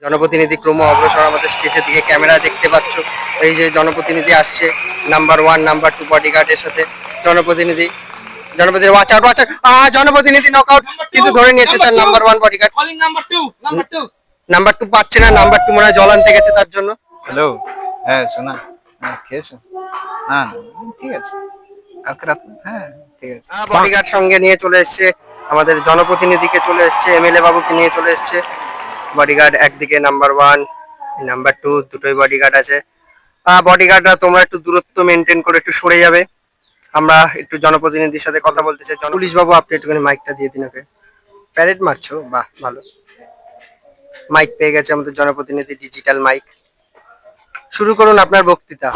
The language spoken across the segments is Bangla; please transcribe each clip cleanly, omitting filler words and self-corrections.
জনপ্রতিনিধি ক্রম অগ্রসর আমাদের স্টেজের দিকে, ক্যামেরা দেখতে পাচ্ছ। এই যে জনপ্রতিনিধি আসছে নাম্বার 1 নাম্বার 2 বডিগার্ডের সাথে। জনপ্রতিনিধি ওয়াচ আউট জনপ্রতিনিধি নকআউট, কিন্তু ধরে নিয়েছে তার নাম্বার 1 বডিগার্ড। নাম্বার 2 পাচ্ছে না, নাম্বার 2 মনে হয় জল আনতে গেছে তার জন্য। হ্যালো, হ্যাঁ শোনা, খেয়েছো? না ঠিক আছে, কালকে রাত, হ্যাঁ ঠিক আছে। বডিগার্ড সঙ্গে নিয়ে চলে এসছে, আমাদের জনপ্রতিনিধিকে চলে এসছে, এমএলএ বাবুকে নিয়ে চলে এসছে। বডিগার্ড একদিকে নাম্বার 1 নাম্বার 2 দুটোই বডিগার্ড আছে। বডিগার্ডরা তোমরা একটু দূরত্ব মেনটেন করে একটু সরে যাবে। আমরা একটু জনপ্রতিনিধির সাথে কথা বলতে চাই। পুলিশ বাবু আপনি একটুখানি মাইকটা দিয়ে দিন ওকে। প্যারেড মারছো, বাহ ভালো। মাইক পেয়ে গেছে আমাদের জনপ্রতিনিধি, ডিজিটাল মাইক। শুরু করুন আপনার বক্তৃতা।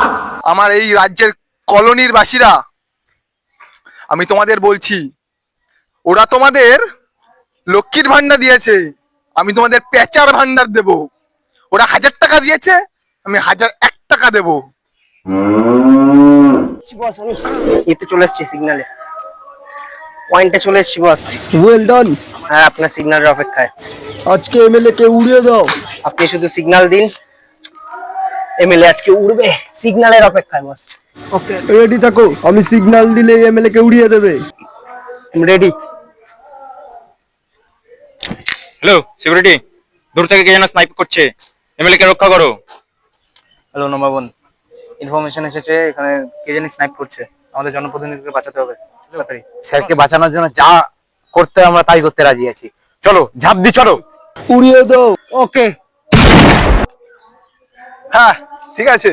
আমার এই রাজ্যের কলোনির বাসীরা, আমি তোমাদের বলছি, ওরা তোমাদের লক্ষ্মীর ভান্ডার দিয়েছে, আমি তোমাদের পেঁচার ভান্ডার দেব। ওরা 1000 টাকা দিয়েছে, আমি 1001 টাকা দেব। এতে চলে এসছি, সিগনালে পয়েন্টে চলে এসছি বস। Well done. হ্যাঁ, আপনার সিগন্যালের অপেক্ষায়। আজকে এমএলএ কে উড়িয়ে দাও। আপনি শুধু সিগন্যাল দিন, এমএলএ আজকে উড়বে। সিগন্যালের অপেক্ষায় বস। ওকে, রেডি থাকো, আমি সিগন্যাল দিলে এমএলএ কে উড়িয়ে দেবে। রেডি। হ্যালো সিকিউরিটি, দূর থেকে কে যেন স্নাইপ করছে, এমএলএ কে রক্ষা করো। হ্যালো নম্বর 1, ইনফরমেশন এসেছে এখানে কে জানি স্নাইপ করছে, আমাদের জনপ্রতিনিধিকে বাঁচাতে হবে তাড়াতাড়ি। স্যারকে বাঁচানোর জন্য যা করতে আমরা তাই করতে রাজি আছি, চলো ঝাঁপ দি, চলো। উড়িয়ে দাও। ওকে, হ্যাঁ ঠিক আছে।